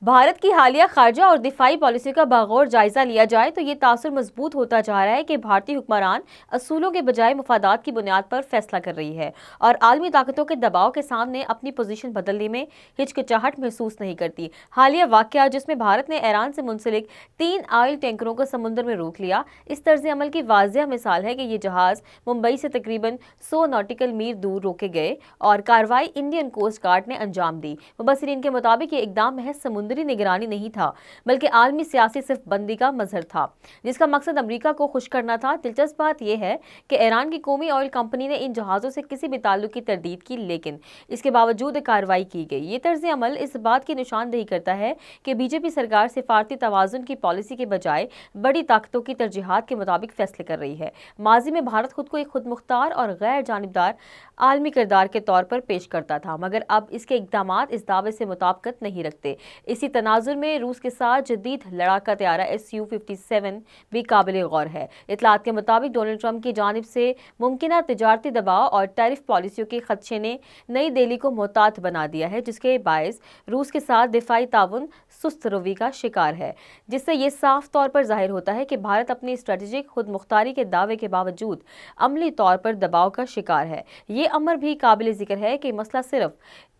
भारत की हालिया खारजा और दिफाई पॉलिसी का बागौर जायजा लिया जाए तो ये तासुर मजबूत होता जा रहा है कि भारतीय हुक्मरान असूलों के बजाय मफादात की बुनियाद पर फैसला कर रही है और आलमी ताकतों के दबाव के सामने अपनी पोजीशन बदलने में हिचकिचाहट महसूस नहीं करती। हालिया वाकया जिसमें भारत ने ईरान से मुंसलिक 3 ऑयल टैंकरों को समुद्र में रोक लिया, इस तर्ज अमल की वाज़ेह मिसाल है कि ये जहाज मुंबई से तकरीबन 100 नॉटिकल मील दूर रोके गए और कार्रवाई इंडियन कोस्ट गार्ड ने अंजाम दी। मुबस्सिरीन के मुताबिक ये इकदाम महज समुद्री निगरानी नहीं था बल्कि आलमी सियासी सिर्फ बंदी का मजहर था जिसका मकसद अमेरिका को खुश करना था। दिलचस्प बात यह है कि ईरान की कौमी ऑयल कंपनी ने इन जहाज़ों से किसी भी ताल्लुक की तरदीद की, लेकिन इसके बावजूद कार्रवाई की गई। ये तर्ज अमल इस बात की निशानदेही करता है कि बीजेपी सरकार सिफारती तवाज़ुन की पॉलिसी के बजाय बड़ी ताकतों की तरजीहात के मुताबिक फैसले कर रही है। माजी में भारत खुद को एक खुद मुख्तार और गैर जानिबदार आलमी किरदार के तौर पर पेश करता था, मगर अब इसके इकदामात इस दावे से मुताबिकत नहीं रखते। इसी तनाजुर में रूस के साथ जदीद लड़ाका तैयारा Su-57 भी काबिल गौर है। इतलात के मुताबिक डोनाल्ड ट्रंप की जानिब से मुमकिना तिजारती दबाव और टैरिफ पॉलिसियों के खदशे ने नई दिल्ली को मोहतात बना दिया है, जिसके बायस रूस के साथ दिफाई ताउन सुस्त रवि का शिकार है, जिससे ये साफ तौर पर जाहिर होता है कि भारत अपनी स्ट्रेटेजिक खुद मुख्तारी के दावे के बावजूद अमली तौर पर दबाव का शिकार है। ये अमर भी काबिल जिक्र है कि मसला सिर्फ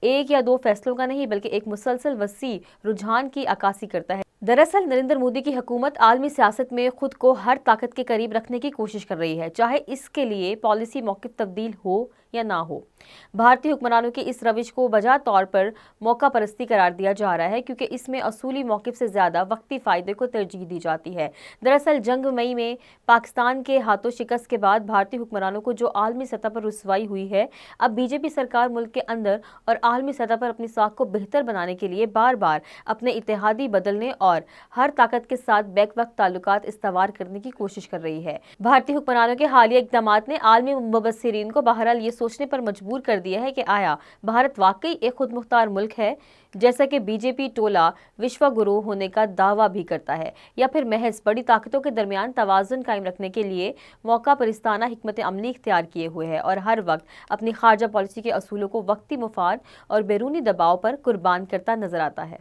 एक या दो फैसलों का नहीं बल्कि एक मुसलसल वसी रुझान की अक्कासी करता है। दरअसल नरेंद्र मोदी की हुकूमत आलमी सियासत में खुद को हर ताकत के करीब रखने की कोशिश कर रही है, चाहे इसके लिए पॉलिसी मौक़िफ़ तब्दील हो या ना हो। भारतीय हुक्मरानों की इस रविश को बजा तौर पर मौका परस्ती करार दिया जा रहा है, क्योंकि इसमें असूली मौक़िफ़ से ज़्यादा वक्ती फ़ायदे को तरजीह दी जाती है। दरअसल जंग मई में पाकिस्तान के हाथों शिकस्त के बाद भारतीय हुक्मरानों को जो आलमी सतह पर रुसवाई हुई है, अब बीजेपी सरकार मुल्क के अंदर और आलमी सतह पर अपनी साख को बेहतर बनाने के लिए बार बार अपने इत्तेहादी बदलने और हर ताकत के साथ बैक वक्त ताल्लुकात इस्तवार करने की कोशिश कर रही है। भारतीय हुक्मरानों के हालिया इक़दामात ने आलमी मुबस्सिरीन को बहरहाल ये सोचने पर मजबूर कर दिया है कि आया भारत वाकई एक खुद मुख्तार मुल्क है, जैसा कि बीजेपी टोला विश्व गुरु होने का दावा भी करता है, या फिर महज बड़ी ताकतों के दरमियान तवाज़ुन कायम रखने के लिए मौका परिस्ताना हिकमत अमली इख्तियार किए हुए है और हर वक्त अपनी खारजा पॉलिसी के असूलों को वक्ती मुफाद और बैरूनी दबाव पर कुर्बान करता नजर आता है।